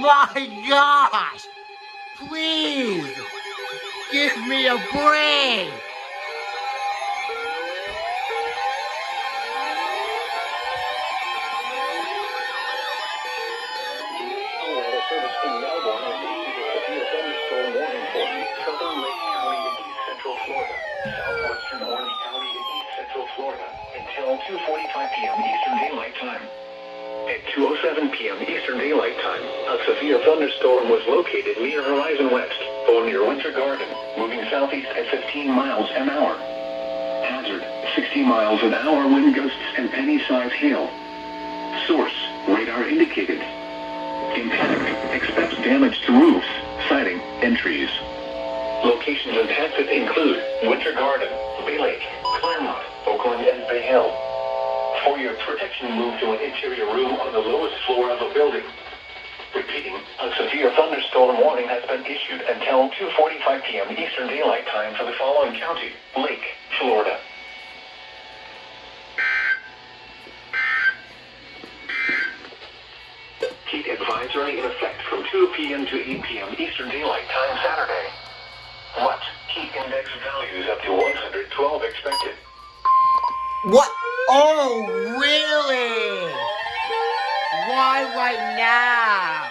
my gosh! Please! Give me a break! Service in Melbourne has issued a severe thunderstorm warning for southern Lake County in East Central Florida, southwestern Orange County in East Central Florida until 2:45 p.m. Eastern Daylight Time. At 2:07 p.m. Eastern Daylight Time, a severe thunderstorm was located near Horizon West, or near Winter Garden, moving southeast at 15 miles an hour. Hazard: 60 miles an hour wind gusts and penny-sized hail. Source: radar indicated. Impact: expects damage to roofs, siding, and trees. Locations impacted include Winter Garden, Bay Lake, Claremont, Oakland, and Bay Hill. For your protection, move to an interior room on the lowest floor of a building. Repeating, a severe thunderstorm warning has been issued until 2:45 p.m. Eastern Daylight Time for the following county: Lake, Florida. Heat advisory in effect from 2 p.m. to 8 p.m. Eastern Daylight Time Saturday. What? Heat index values up to 112 expected. What? Oh, really? Why right now?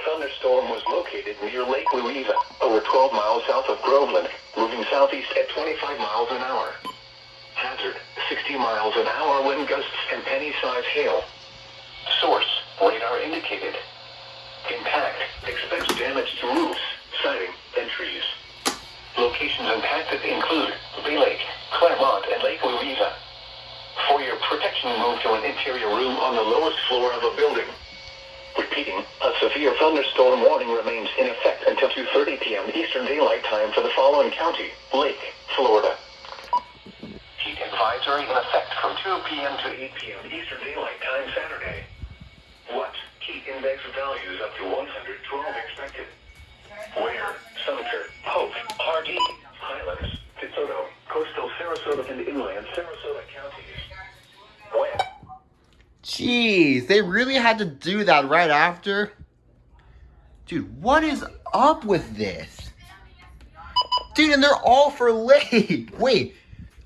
Thunderstorm was located near Lake Louisa, over 12 miles south of Groveland, moving southeast at 25 miles an hour. Hazard: 60 miles an hour wind gusts and penny-sized hail. Source: radar indicated. Impact: expects damage to roofs, siding, and trees. Locations impacted include Bay Lake, Claremont, and Lake Louisa. For your protection, move to an interior room on the lowest floor of a building. Repeating, a severe thunderstorm warning remains in effect until 2:30 p.m. Eastern Daylight Time for the following county: Lake, Florida. Heat advisory in effect from 2 p.m. to 8 p.m. Eastern Daylight Time Saturday. What? Heat index values up to 112 expected. Where? Sumter, Hope, Hardee, Highlands, DeSoto, Coastal Sarasota, and Inland Sarasota counties. When? Jeez, they really had to do that right after? Dude, what is up with this? Dude, and they're all for late. Wait.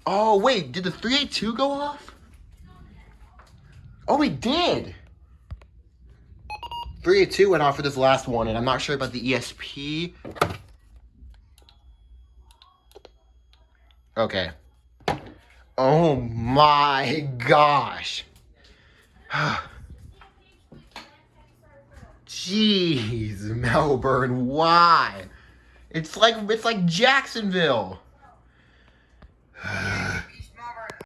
Oh, wait. Did the 382 go off? Oh, it did. 382 went off for this last one, and I'm not sure about the ESP. Okay. Oh, my gosh. Jeez, Melbourne, why? It's like Jacksonville.